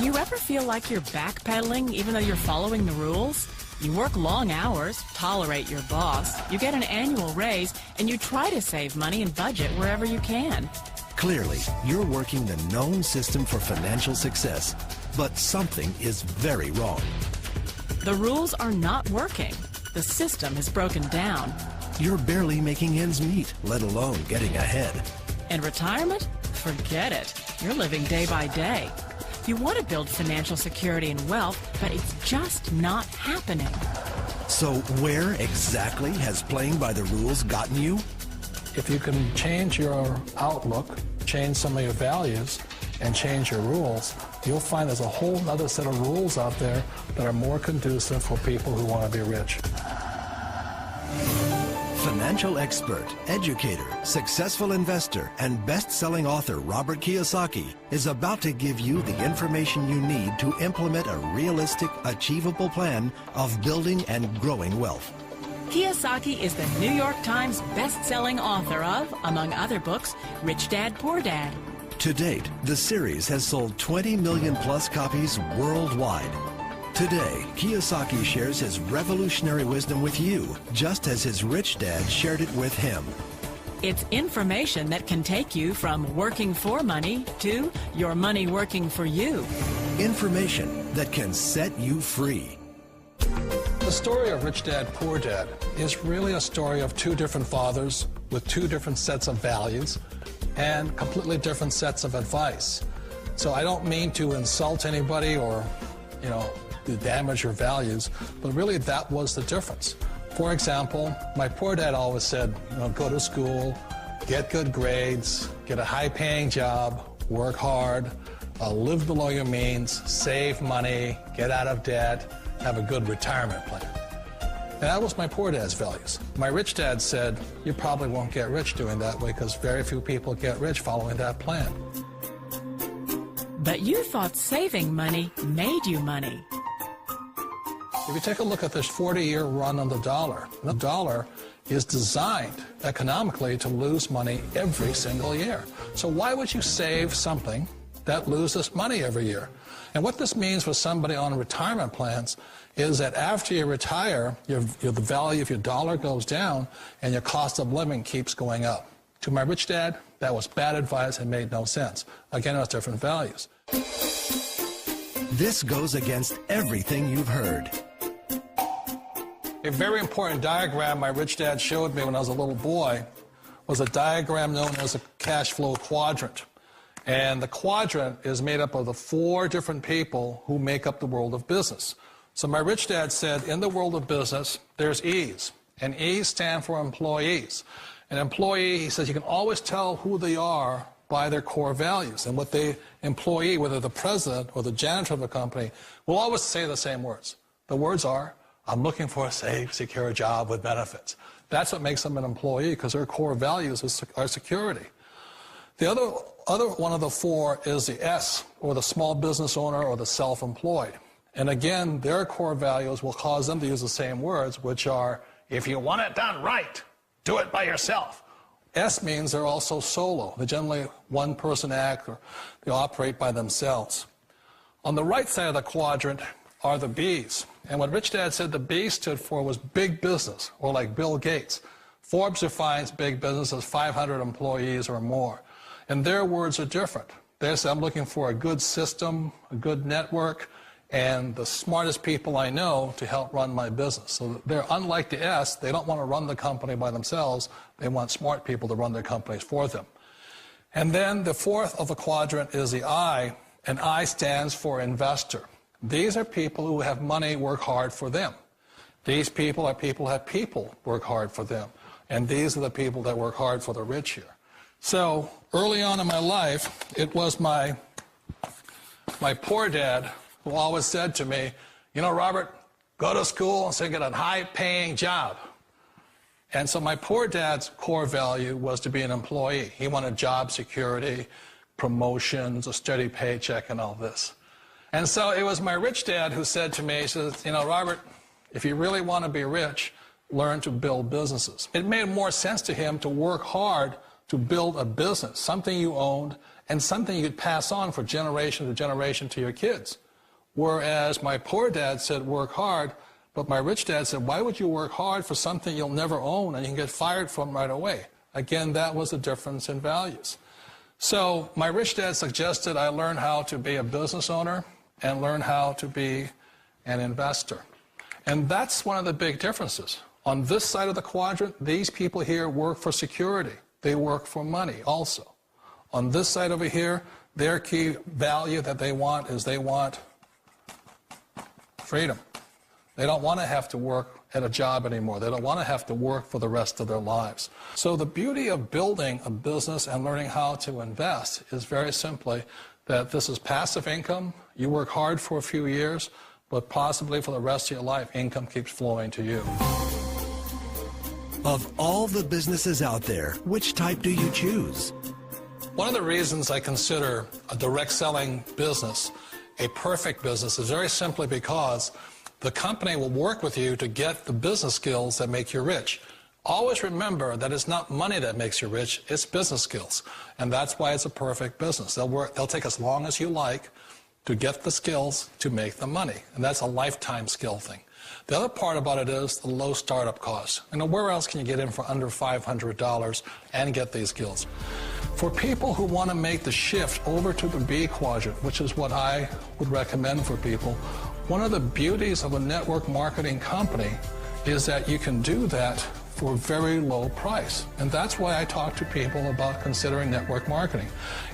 Do you ever feel like you're backpedaling even though you're following the rules? You work long hours, tolerate your boss, you get an annual raise, and you try to save money and budget wherever you can. Clearly, you're working the known system for financial success, but something is very wrong. The rules are not working. The system is broken down. You're barely making ends meet, let alone getting ahead. And retirement? Forget it. You're living day by day. You want to build financial security and wealth, but it's just not happening. So where exactly has playing by the rules gotten you? If you can change your outlook, change some of your values, and change your rules, you'll find there's a whole other set of rules out there that are more conducive for people who want to be rich. Financial expert, educator, successful investor, and best-selling author Robert Kiyosaki is about to give you the information you need to implement a realistic, achievable plan of building and growing wealth. Kiyosaki is the New York Times best-selling author of, among other books, Rich Dad, Poor Dad. To date, the series has sold 20 million plus copies worldwide. Today, Kiyosaki shares his revolutionary wisdom with you, just as his rich dad shared it with him. It's information that can take you from working for money to your money working for you. Information that can set you free. The story of Rich Dad, Poor Dad is really a story of two different fathers with two different sets of values and completely different sets of advice. So I don't mean to insult anybody or, to damage your values, but really that was the difference. For example, my poor dad always said, go to school, get good grades, get a high-paying job, work hard, live below your means, save money, get out of debt, have a good retirement plan. And that was my poor dad's values. My rich dad said, you probably won't get rich doing that way because very few people get rich following that plan. But you thought saving money made you money. If you take a look at this 40-year run on the dollar is designed economically to lose money every single year. So why would you save something that loses money every year? And what this means for somebody on retirement plans is that after you retire, the value of your dollar goes down and your cost of living keeps going up. To my rich dad, that was bad advice and made no sense. Again, it was different values. This goes against everything you've heard. A very important diagram my rich dad showed me when I was a little boy was a diagram known as a cash flow quadrant. And the quadrant is made up of the four different people who make up the world of business. So my rich dad said, in the world of business, there's E's. And E's stand for employees. An employee, he says, you can always tell who they are by their core values. And what the employee, whether the president or the janitor of the company, will always say the same words. The words are, I'm looking for a safe, secure job with benefits. That's what makes them an employee, because their core values are security. The other one of the four is the S, or the small business owner or the self-employed. And again, their core values will cause them to use the same words, which are, if you want it done right, do it by yourself. S means they're also solo. They're generally one-person act, or they operate by themselves. On the right side of the quadrant are the B's. And what Rich Dad said the B stood for was big business, or like Bill Gates. Forbes defines big business as 500 employees or more. And their words are different. They say, I'm looking for a good system, a good network, and the smartest people I know to help run my business. So they're unlike the S. They don't want to run the company by themselves. They want smart people to run their companies for them. And then the fourth of the quadrant is the I, and I stands for investor. These are people who have money work hard for them. These people are people who have people work hard for them. And these are the people that work hard for the rich here. So early on in my life, it was my poor dad who always said to me, Robert, go to school and so get a high-paying job. And so my poor dad's core value was to be an employee. He wanted job security, promotions, a steady paycheck, and all this. And so it was my rich dad who said to me, he says, Robert, if you really want to be rich, learn to build businesses. It made more sense to him to work hard to build a business, something you owned and something you could pass on for generation to generation to your kids. Whereas my poor dad said, work hard, but my rich dad said, why would you work hard for something you'll never own and you can get fired from right away? Again, that was the difference in values. So my rich dad suggested I learn how to be a business owner and learn how to be an investor. And that's one of the big differences. On this side of the quadrant, these people here work for security. They work for money also. On this side over here, their key value that they want is they want freedom. They don't want to have to work at a job anymore. They don't want to have to work for the rest of their lives. So the beauty of building a business and learning how to invest is very simply that this is passive income. You work hard for a few years, but possibly for the rest of your life, income keeps flowing to you. Of all the businesses out there, which type do you choose? One of the reasons I consider a direct selling business a perfect business is very simply because the company will work with you to get the business skills that make you rich. Always remember that it's not money that makes you rich, it's business skills. And that's why it's a perfect business. They'll take as long as you like to get the skills to make the money. And that's a lifetime skill thing. The other part about it is the low startup costs. You know, where else can you get in for under $500 and get these skills? For people who want to make the shift over to the B quadrant, which is what I would recommend for people, one of the beauties of a network marketing company is that you can do that for a very low price. And that's why I talk to people about considering network marketing.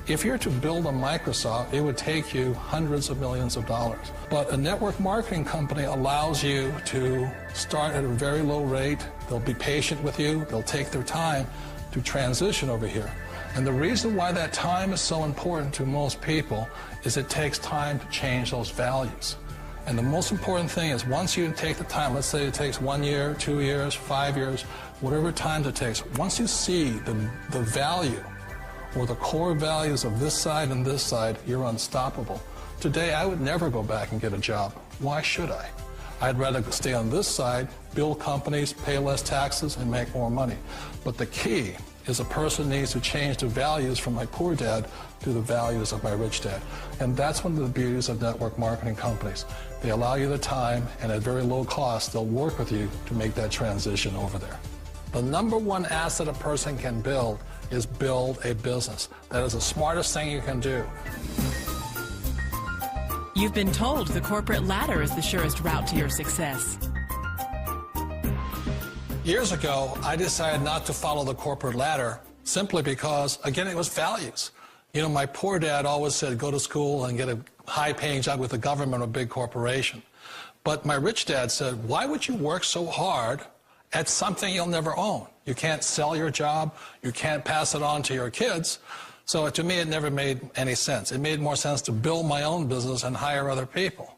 If you're to build a Microsoft, it would take you hundreds of millions of dollars. But a network marketing company allows you to start at a very low rate. They'll be patient with you. They'll take their time to transition over here. And the reason why that time is so important to most people is it takes time to change those values. And the most important thing is once you take the time, let's say it takes 1 year, 2 years, 5 years, whatever time it takes, once you see the value or the core values of this side and this side, you're unstoppable. Today, I would never go back and get a job. Why should I? I'd rather stay on this side, build companies, pay less taxes, and make more money. But the key is a person needs to change the values from my poor dad to the values of my rich dad. And that's one of the beauties of network marketing companies. They allow you the time, and at very low cost, they'll work with you to make that transition over there. The number one asset a person can build is build a business. That is the smartest thing you can do. You've been told the corporate ladder is the surest route to your success. Years ago, I decided not to follow the corporate ladder simply because, again, it was values. You know, my poor dad always said, go to school and get a high-paying job with the government or a big corporation. But my rich dad said, why would you work so hard at something you'll never own? You can't sell your job. You can't pass it on to your kids. So to me, it never made any sense. It made more sense to build my own business and hire other people.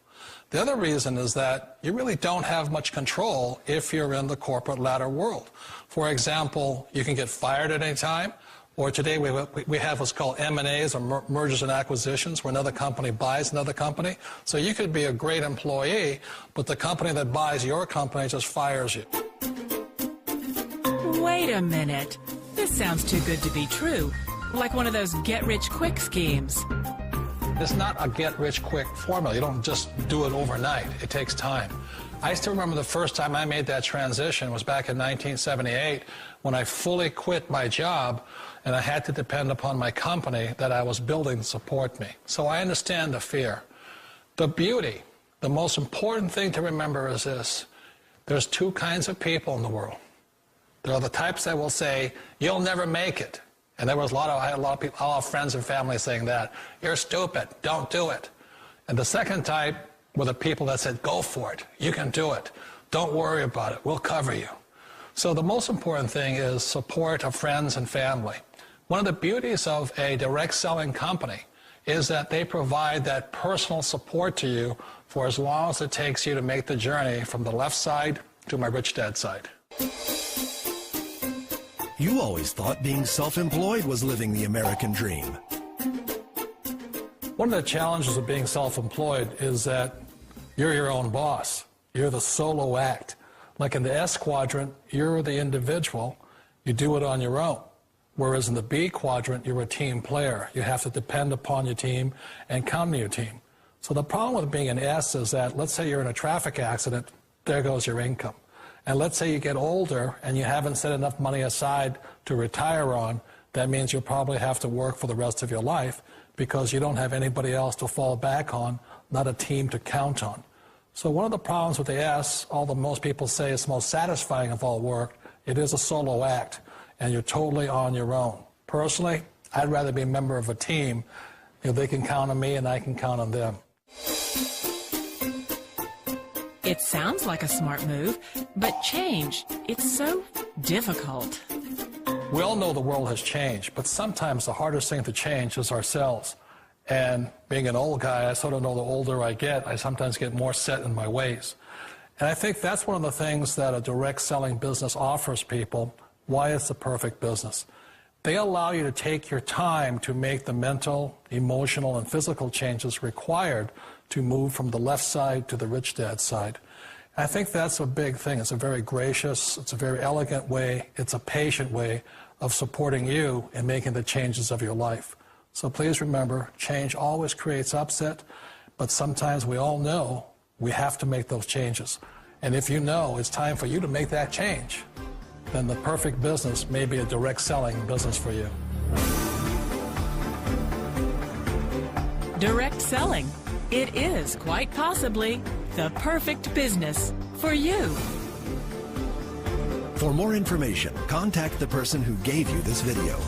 The other reason is that you really don't have much control if you're in the corporate ladder world. For example, you can get fired at any time, or today we have what's called M&As, or mergers and acquisitions, where another company buys another company. So you could be a great employee, but the company that buys your company just fires you. Wait a minute. This sounds too good to be true. Like one of those get-rich-quick schemes. It's not a get-rich-quick formula. You don't just do it overnight. It takes time. I still remember the first time I made that transition was back in 1978 when I fully quit my job and I had to depend upon my company that I was building to support me. So I understand the fear. The beauty, the most important thing to remember is this. There's two kinds of people in the world. There are the types that will say, you'll never make it. And there was I had a lot of people, a lot of friends and family saying that. You're stupid, don't do it. And the second type were the people that said, go for it, you can do it. Don't worry about it, we'll cover you. So the most important thing is support of friends and family. One of the beauties of a direct selling company is that they provide that personal support to you for as long as it takes you to make the journey from the left side to my rich dad side. You always thought being self-employed was living the American dream. One of the challenges of being self-employed is that you're your own boss. You're the solo act. Like in the S quadrant, you're the individual. You do it on your own. Whereas in the B quadrant, you're a team player. You have to depend upon your team and count on your team. So the problem with being an S is that, let's say you're in a traffic accident, there goes your income. And let's say you get older and you haven't set enough money aside to retire on, that means you'll probably have to work for the rest of your life because you don't have anybody else to fall back on, not a team to count on. So one of the problems with the S, although most people say it's the most satisfying of all work, it is a solo act, and you're totally on your own. Personally, I'd rather be a member of a team. You know, they can count on me and I can count on them. It sounds like a smart move, but change, it's so difficult. We all know the world has changed, but sometimes the hardest thing to change is ourselves. And being an old guy, I sort of know the older I get, I sometimes get more set in my ways. And I think that's one of the things that a direct selling business offers people, why it's the perfect business. They allow you to take your time to make the mental, emotional, and physical changes required to move from the left side to the rich dad side. I think that's a big thing. It's a very gracious, it's a very elegant way, it's a patient way of supporting you in making the changes of your life. So please remember, change always creates upset, but sometimes we all know we have to make those changes. And if you know it's time for you to make that change, then the perfect business may be a direct selling business for you. Direct selling. It is quite possibly the perfect business for you. For more information, contact the person who gave you this video.